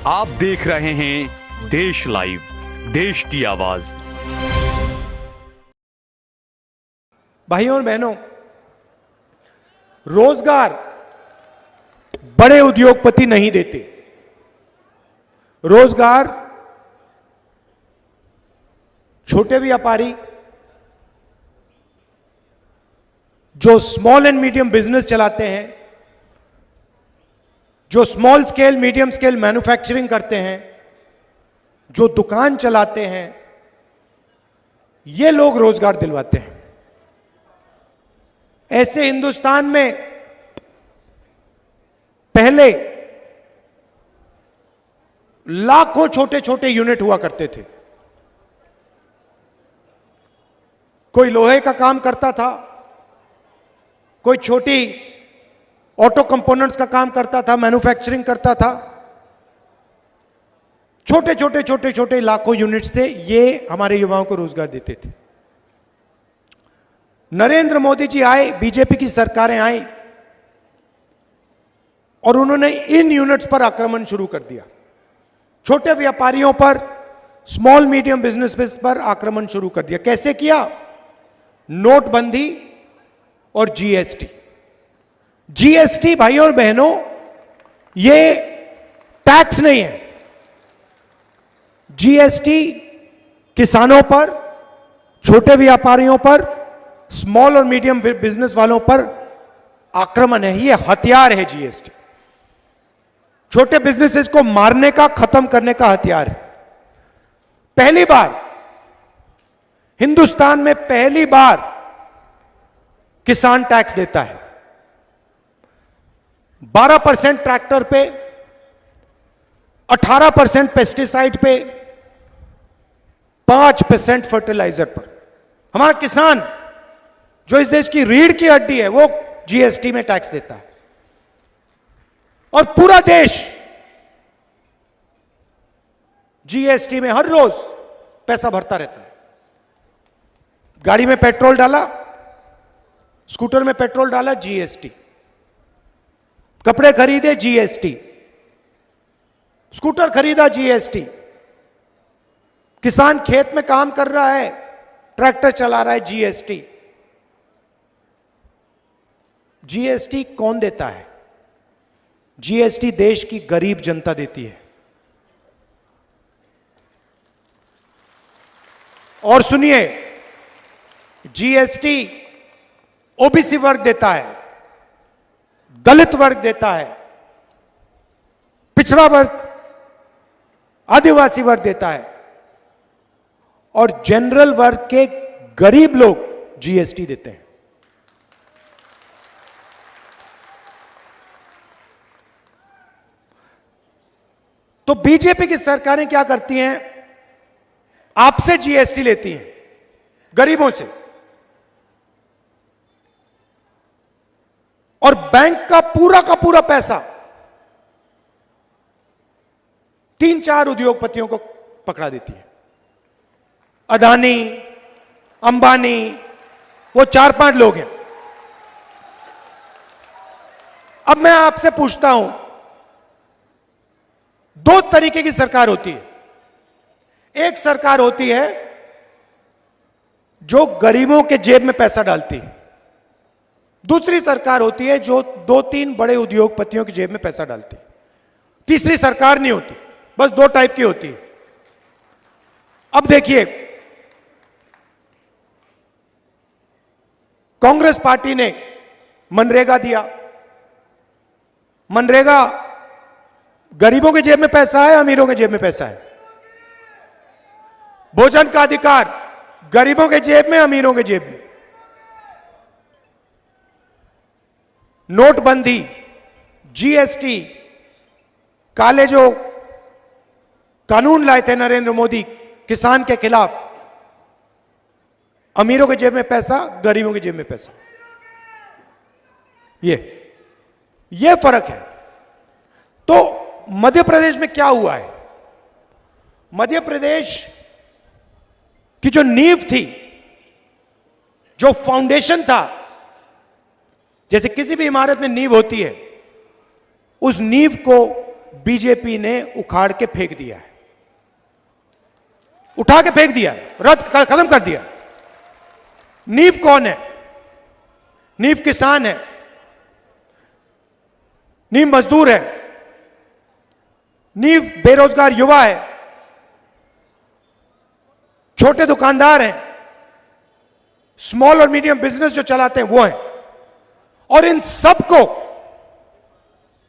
आप देख रहे हैं देश लाइव, देश की आवाज। भाइयों और बहनों, रोजगार बड़े उद्योगपति नहीं देते। रोजगार छोटे व्यापारी जो स्मॉल एंड मीडियम बिजनेस चलाते हैं, जो small scale medium scale manufacturing करते हैं, जो दुकान चलाते हैं, ये लोग रोजगार दिलवाते हैं। ऐसे हिंदुस्तान में पहले लाखों छोटे छोटे यूनिट हुआ करते थे। कोई लोहे का काम करता था, कोई छोटी ऑटो कंपोनेंट्स का काम करता था, मैन्युफैक्चरिंग करता था। छोटे छोटे छोटे छोटे लाखों यूनिट्स थे। ये हमारे युवाओं को रोजगार देते थे। नरेंद्र मोदी जी आए, बीजेपी की सरकारें आई और उन्होंने इन यूनिट्स पर आक्रमण शुरू कर दिया। छोटे व्यापारियों पर, स्मॉल मीडियम बिजनेस पर आक्रमण शुरू कर दिया। कैसे किया? नोटबंदी और जीएसटी। जीएसटी भाइयों और बहनों, ये टैक्स नहीं है। जीएसटी किसानों पर, छोटे व्यापारियों पर, स्मॉल और मीडियम बिजनेस वालों पर आक्रमण है। ये हथियार है जीएसटी। छोटे बिजनेसेस को मारने का, खत्म करने का हथियार है। पहली बार हिंदुस्तान में, पहली बार किसान टैक्स देता है। 12% ट्रैक्टर पे, 18% पेस्टिसाइड पे, 5% फर्टिलाइजर पर। हमारा किसान जो इस देश की रीढ़ की हड्डी है, वो जीएसटी में टैक्स देता है। और पूरा देश जीएसटी में हर रोज पैसा भरता रहता है। गाड़ी में पेट्रोल डाला, स्कूटर में पेट्रोल डाला, जीएसटी। कपड़े खरीदे, जीएसटी। स्कूटर खरीदा, जीएसटी। किसान खेत में काम कर रहा है, ट्रैक्टर चला रहा है, जीएसटी। जीएसटी कौन देता है? जीएसटी देश की गरीब जनता देती है। और सुनिए, जीएसटी ओबीसी वर्ग देता है, दलित वर्ग देता है, पिछड़ा वर्ग, आदिवासी वर्ग देता है, और जनरल वर्ग के गरीब लोग जीएसटी देते हैं। तो बीजेपी की सरकारें क्या करती हैं? आपसे जीएसटी लेती हैं, गरीबों से, और बैंक का पूरा पैसा 3-4 उद्योगपतियों को पकड़ा देती है। अदानी, अंबानी, वो 4-5 लोग हैं। अब मैं आपसे पूछता हूं, 2 तरीके की सरकार होती है। एक सरकार होती है जो गरीबों के जेब में पैसा डालती है। दूसरी सरकार होती है जो 2-3 बड़े उद्योगपतियों की जेब में पैसा डालती है। तीसरी सरकार नहीं होती, बस 2 टाइप की होती है। अब देखिए, कांग्रेस पार्टी ने मनरेगा दिया। मनरेगा, गरीबों की जेब में पैसा है, अमीरों के जेब में पैसा है। भोजन का अधिकार, गरीबों के जेब में, अमीरों के जेब में। नोटबंदी, जीएसटी, काले जो कानून लाए थे नरेंद्र मोदी किसान के खिलाफ, अमीरों के जेब में पैसा, गरीबों के जेब में पैसा। ये फर्क है। तो मध्य प्रदेश में क्या हुआ है? मध्य प्रदेश की जो नींव थी, जो फाउंडेशन था, जैसे किसी भी इमारत में नींव होती है, उस नींव को बीजेपी ने उखाड़ के फेंक दिया है, उठा के फेंक दिया है, खत्म कर दिया। नींव कौन है? नींव किसान है, नींव मजदूर है, नींव बेरोजगार युवा है, छोटे दुकानदार हैं, स्मॉल और मीडियम बिजनेस जो चलाते हैं वो हैं। और इन सबको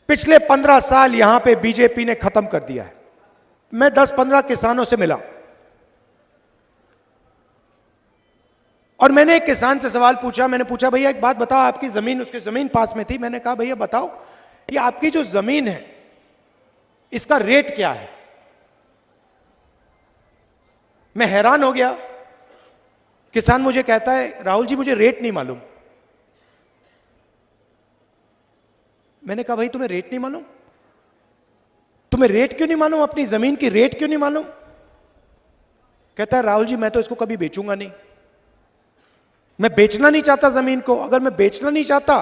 पिछले 15 साल यहां पे बीजेपी ने खत्म कर दिया है। मैं 10-15 किसानों से मिला और मैंने एक किसान से सवाल पूछा। मैंने पूछा, भैया एक बात बताओ, आपकी जमीन, उसकी जमीन पास में थी। मैंने कहा, भैया बताओ, ये आपकी जो जमीन है इसका रेट क्या है? मैं हैरान हो गया। किसान मुझे कहता है, राहुल जी मुझे रेट नहीं मालूम। मैंने कहा, भाई तुम्हें रेट नहीं मालूम? तुम्हें रेट क्यों नहीं मालूम? अपनी जमीन की रेट क्यों नहीं मालूम? कहता है, राहुल जी मैं तो इसको कभी बेचूंगा नहीं, मैं बेचना नहीं चाहता जमीन को। अगर मैं बेचना नहीं चाहता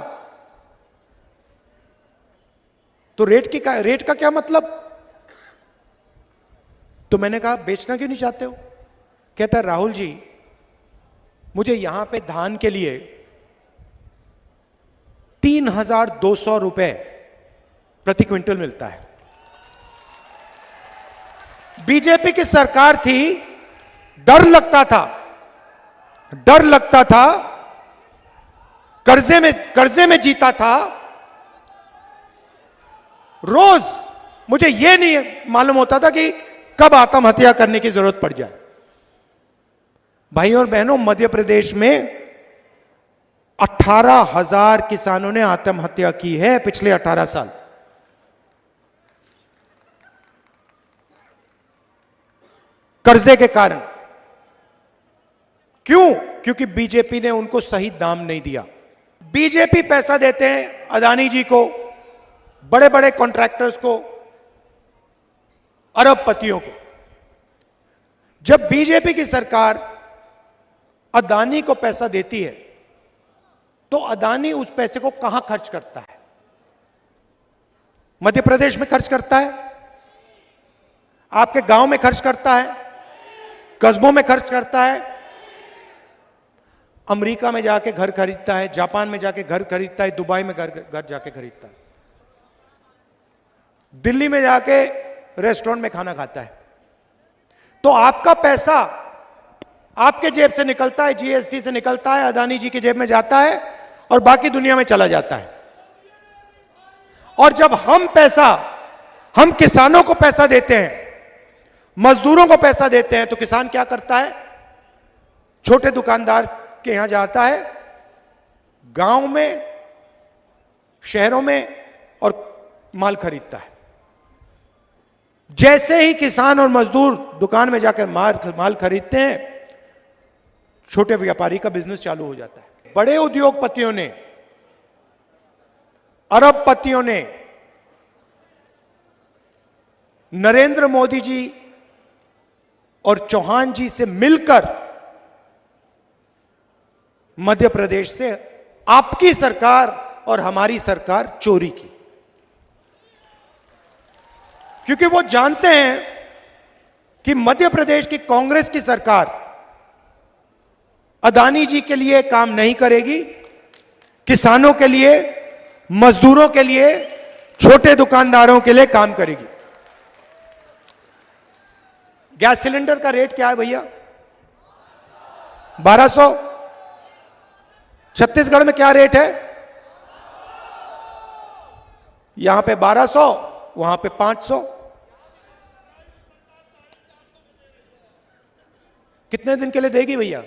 तो रेट का क्या मतलब? तो मैंने कहा, बेचना क्यों नहीं चाहते हो? कहता है, राहुल जी मुझे यहां पे धान के लिए 3,200 रुपए प्रति क्विंटल मिलता है। बीजेपी की सरकार थी, डर लगता था, कर्जे में जीता था। रोज मुझे यह नहीं मालूम होता था कि कब आत्महत्या करने की जरूरत पड़ जाए। भाई और बहनों, मध्य प्रदेश में 18,000 किसानों ने आत्महत्या की है पिछले 18 साल। कर्जे के कारण। क्यों? क्योंकि बीजेपी ने उनको सही दाम नहीं दिया। बीजेपी पैसा देते हैं अदानी जी को, बड़े बड़े कॉन्ट्रैक्टर्स को, अरबपतियों को। जब बीजेपी की सरकार अदानी को पैसा देती है तो अदानी उस पैसे को कहां खर्च करता है? मध्य प्रदेश में खर्च करता है, आपके गांव में खर्च करता है, कस्बों में खर्च करता है, अमेरिका में जाके घर खरीदता है, जापान में जाके घर खरीदता है, दुबई में घर जाके खरीदता है, दिल्ली में जाके रेस्टोरेंट में खाना खाता है। तो आपका पैसा आपके जेब से निकलता है, जीएसटी से निकलता है, अदानी जी की जेब में जाता है और बाकी दुनिया में चला जाता है। और जब हम किसानों को पैसा देते हैं, मजदूरों को पैसा देते हैं, तो किसान क्या करता है? छोटे दुकानदार के यहां जाता है, गांव में, शहरों में, और माल खरीदता है। जैसे ही किसान और मजदूर दुकान में जाकर माल खरीदते हैं, छोटे व्यापारी का बिजनेस चालू हो जाता है। बड़े उद्योगपतियों ने, अरबपतियों ने नरेंद्र मोदी जी और चौहान जी से मिलकर मध्य प्रदेश से आपकी सरकार और हमारी सरकार चोरी की। क्योंकि वो जानते हैं कि मध्य प्रदेश की कांग्रेस की सरकार अदानी जी के लिए काम नहीं करेगी, किसानों के लिए, मजदूरों के लिए, छोटे दुकानदारों के लिए काम करेगी। गैस सिलेंडर का रेट क्या है भैया? 1200। छत्तीसगढ़ में क्या रेट है? यहां पे 1200, वहां पे 500। कितने दिन के लिए देगी भैया?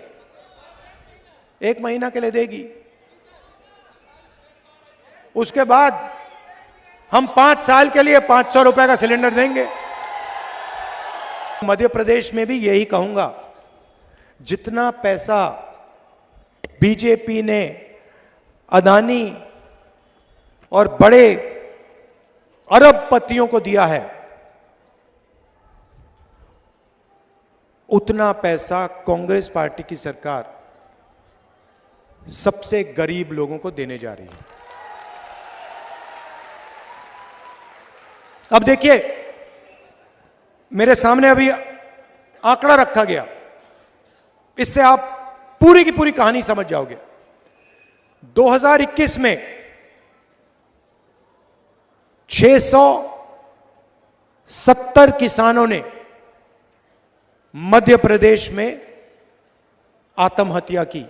1 महीना के लिए देगी। उसके बाद हम 5 साल के लिए 500 रुपए का सिलेंडर देंगे। मध्य प्रदेश में भी यही कहूंगा, जितना पैसा बीजेपी ने अदानी और बड़े अरबपतियों को दिया है, उतना पैसा कांग्रेस पार्टी की सरकार सबसे गरीब लोगों को देने जा रही है। अब देखिए, मेरे सामने अभी आंकड़ा रखा गया, इससे आप पूरी की पूरी कहानी समझ जाओगे। 2021 में 670 किसानों ने मध्य प्रदेश में आत्महत्या की।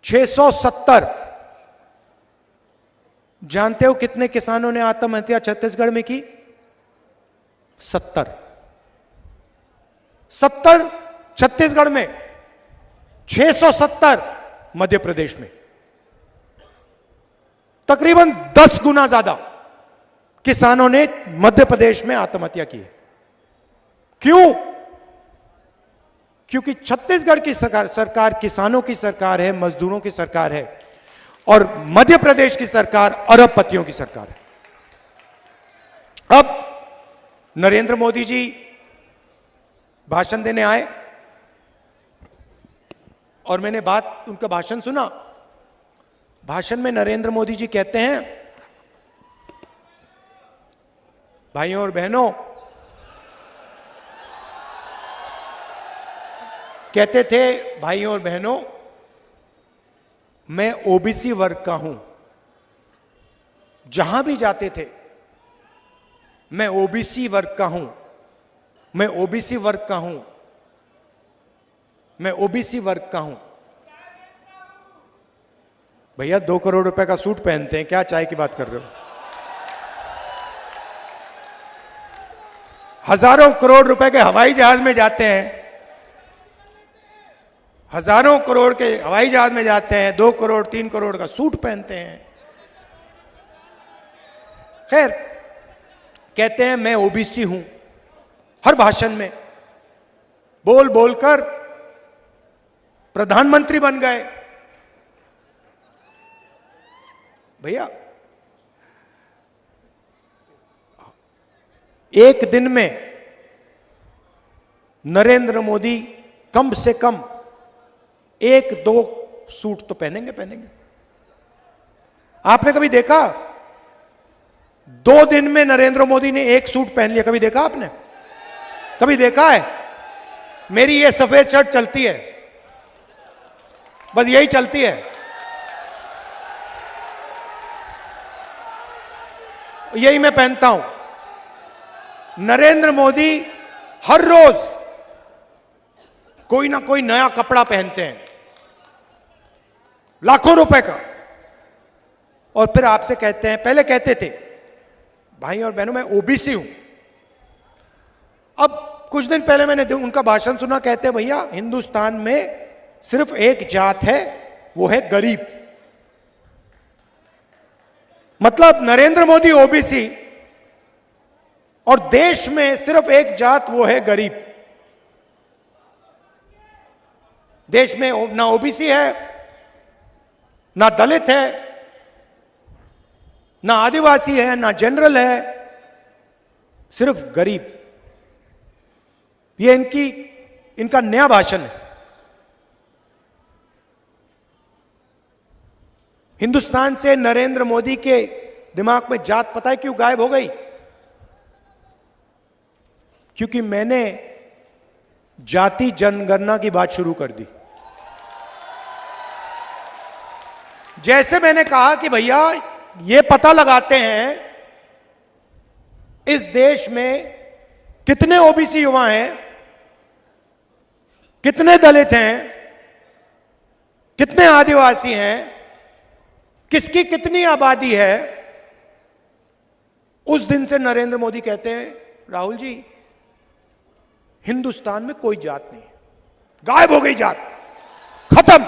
670। जानते हो कितने किसानों ने आत्महत्या छत्तीसगढ़ में की? 70 छत्तीसगढ़ में, 670 मध्य प्रदेश में। तकरीबन 10 गुना ज्यादा किसानों ने मध्य प्रदेश में आत्महत्या की है। क्यों? क्योंकि छत्तीसगढ़ की सरकार किसानों की सरकार है, मजदूरों की सरकार है, और मध्य प्रदेश की सरकार अरबपतियों की सरकार है। अब नरेंद्र मोदी जी भाषण देने आए और मैंने उनका भाषण सुना। भाषण में नरेंद्र मोदी जी कहते हैं, भाइयों और बहनों, कहते थे, भाइयों और बहनों, मैं ओबीसी वर्ग का हूं। जहां भी जाते थे, मैं ओबीसी वर्ग का हूं, मैं ओबीसी वर्ग का हूं, मैं ओबीसी वर्ग का हूं। भैया 2 करोड़ रुपए का सूट पहनते हैं, क्या चाय की बात कर रहे हो? हजारों करोड़ रुपए के हवाई जहाज में जाते हैं, हजारों करोड़ के हवाई जहाज में जाते हैं, 2 करोड़ 3 करोड़ का सूट पहनते हैं। खैर, कहते हैं मैं ओबीसी हूं। हर भाषण में बोल बोलकर प्रधानमंत्री बन गए। भैया, एक दिन में नरेंद्र मोदी कम से कम 1-2 सूट तो पहनेंगे। आपने कभी देखा 2 दिन में नरेंद्र मोदी ने 1 सूट पहन लिया? कभी देखा आपने? कभी देखा है? मेरी ये सफेद शर्ट चलती है, बस यही चलती है। यही मैं पहनता हूं। नरेंद्र मोदी हर रोज कोई ना कोई नया कपड़ा पहनते हैं, लाखों रुपए का, और फिर आपसे कहते हैं, पहले कहते थे, भाई और बहनों, मैं ओबीसी हूं। अब कुछ दिन पहले मैंने उनका भाषण सुना, कहते हैं, भैया हिंदुस्तान में सिर्फ एक जात है, वो है गरीब। मतलब नरेंद्र मोदी ओबीसी, और देश में सिर्फ एक जात, वो है गरीब। देश में ना ओबीसी है, ना दलित है, ना आदिवासी है, ना जनरल है, सिर्फ गरीब। ये इनका नया भाषण है। हिंदुस्तान से नरेंद्र मोदी के दिमाग में जात पता है क्यों गायब हो गई? क्योंकि मैंने जाति जनगणना की बात शुरू कर दी। जैसे मैंने कहा कि भैया ये पता लगाते हैं इस देश में कितने ओबीसी युवा हैं, कितने दलित हैं, कितने आदिवासी हैं, किसकी कितनी आबादी है। उस दिन से नरेंद्र मोदी कहते हैं, राहुल जी, हिंदुस्तान में कोई जात नहीं, गायब हो गई जात, खत्म।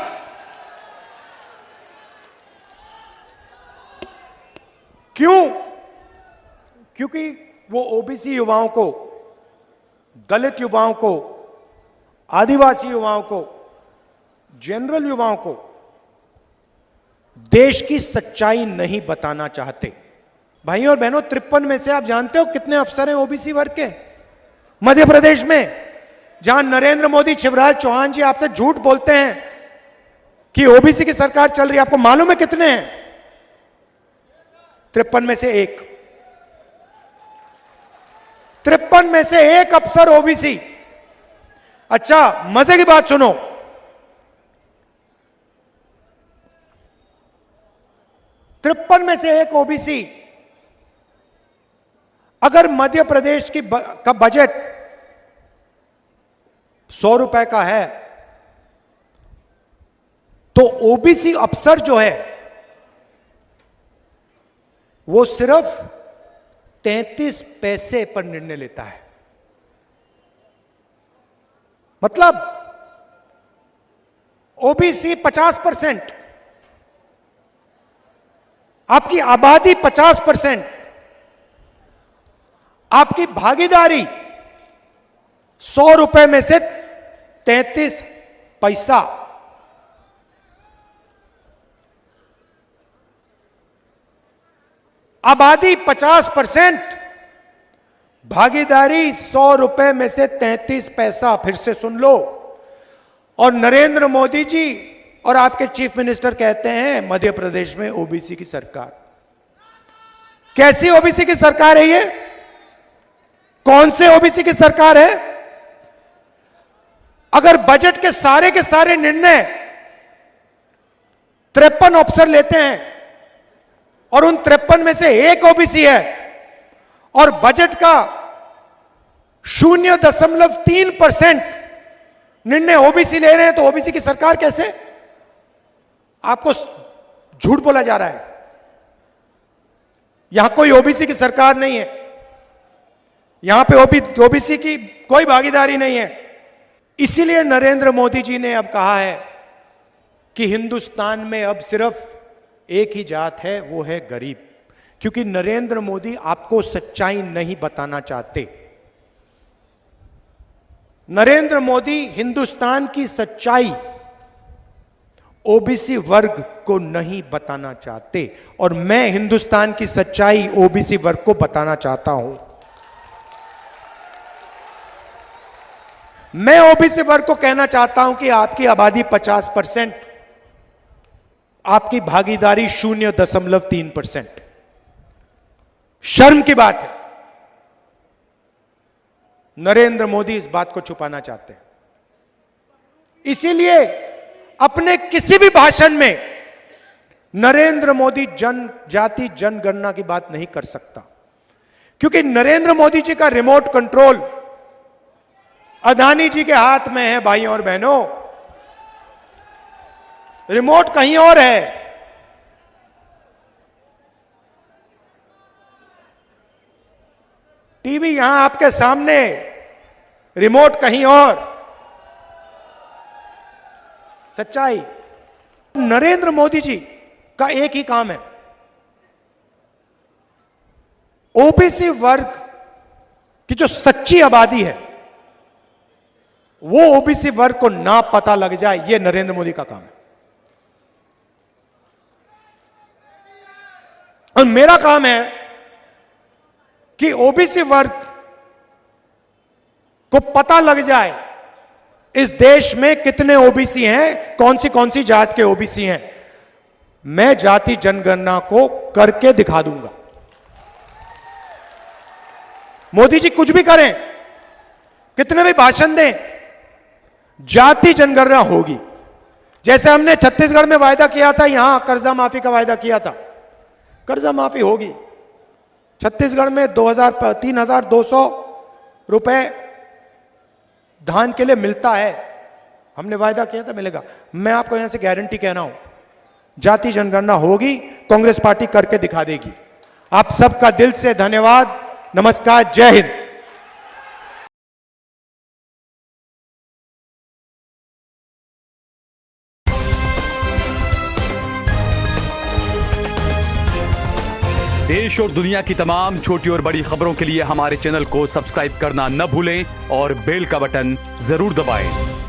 क्यों? क्योंकि वो ओबीसी युवाओं को, दलित युवाओं को, आदिवासी युवाओं को, जनरल युवाओं को देश की सच्चाई नहीं बताना चाहते। भाइयों और बहनों, 53 में से आप जानते हो कितने अफसर हैं ओबीसी वर्ग के मध्य प्रदेश में? जहां नरेंद्र मोदी, शिवराज चौहान जी आपसे झूठ बोलते हैं कि ओबीसी की सरकार चल रही है, आपको मालूम है कितने हैं? 53 में से 1। 53 में से एक अफसर ओबीसी। अच्छा, मजे की बात सुनो, 53 में से एक ओबीसी। अगर मध्य प्रदेश का बजट 100 रुपए का है, तो ओबीसी अफसर जो है वो सिर्फ 33 पैसे पर निर्णय लेता है। मतलब ओबीसी 50%, आपकी आबादी 50%, आपकी भागीदारी 100 रुपए में से 33 पैसा। आबादी 50%, भागीदारी 100 रुपए में से 33 पैसा। फिर से सुन लो। और नरेंद्र मोदी जी और आपके चीफ मिनिस्टर कहते हैं मध्य प्रदेश में ओबीसी की सरकार। कैसी ओबीसी की सरकार है ये? कौन से ओबीसी की सरकार है? अगर बजट के सारे निर्णय 53 अफसर लेते हैं और उन 53 में से एक ओबीसी है और बजट का 0.3% निर्णय ओबीसी ले रहे हैं, तो ओबीसी की सरकार कैसे? आपको झूठ बोला जा रहा है। यहां कोई ओबीसी की सरकार नहीं है, यहां पे ओबीसी की कोई भागीदारी नहीं है। इसीलिए नरेंद्र मोदी जी ने अब कहा है कि हिंदुस्तान में अब सिर्फ एक ही जात है, वो है गरीब। क्योंकि नरेंद्र मोदी आपको सच्चाई नहीं बताना चाहते। नरेंद्र मोदी हिंदुस्तान की सच्चाई ओबीसी वर्ग को नहीं बताना चाहते, और मैं हिंदुस्तान की सच्चाई ओबीसी वर्ग को बताना चाहता हूं। मैं ओबीसी वर्ग को कहना चाहता हूं कि आपकी आबादी 50%, आपकी भागीदारी 0.3%। शर्म की बात है। नरेंद्र मोदी इस बात को छुपाना चाहते हैं। इसीलिए अपने किसी भी भाषण में नरेंद्र मोदी जनजाति जनगणना की बात नहीं कर सकता, क्योंकि नरेंद्र मोदी जी का रिमोट कंट्रोल अदानी जी के हाथ में है। भाइयों और बहनों, रिमोट कहीं और है। टीवी यहां आपके सामने, रिमोट कहीं और। सच्चाई। नरेंद्र मोदी जी का एक ही काम है, ओबीसी वर्ग की जो सच्ची आबादी है वो ओबीसी वर्ग को ना पता लग जाए, ये नरेंद्र मोदी का काम है। और मेरा काम है कि ओबीसी वर्ग को पता लग जाए इस देश में कितने ओबीसी हैं, कौन सी जात के ओबीसी हैं। मैं जाति जनगणना को करके दिखा दूंगा। मोदी जी कुछ भी करें, कितने भी भाषण दें, जाति जनगणना होगी। जैसे हमने छत्तीसगढ़ में वायदा किया था, यहां कर्जा माफी का वायदा किया था, कर्जा माफी होगी। छत्तीसगढ़ में 3,200 रुपए धान के लिए मिलता है, हमने वायदा किया था मिलेगा। मैं आपको यहां से गारंटी कह रहा हूं, जाति जनगणना होगी, कांग्रेस पार्टी करके दिखा देगी। आप सबका दिल से धन्यवाद। नमस्कार, जय हिंद। देश और दुनिया की तमाम छोटी और बड़ी खबरों के लिए हमारे चैनल को सब्सक्राइब करना न भूलें और बेल का बटन जरूर दबाएं।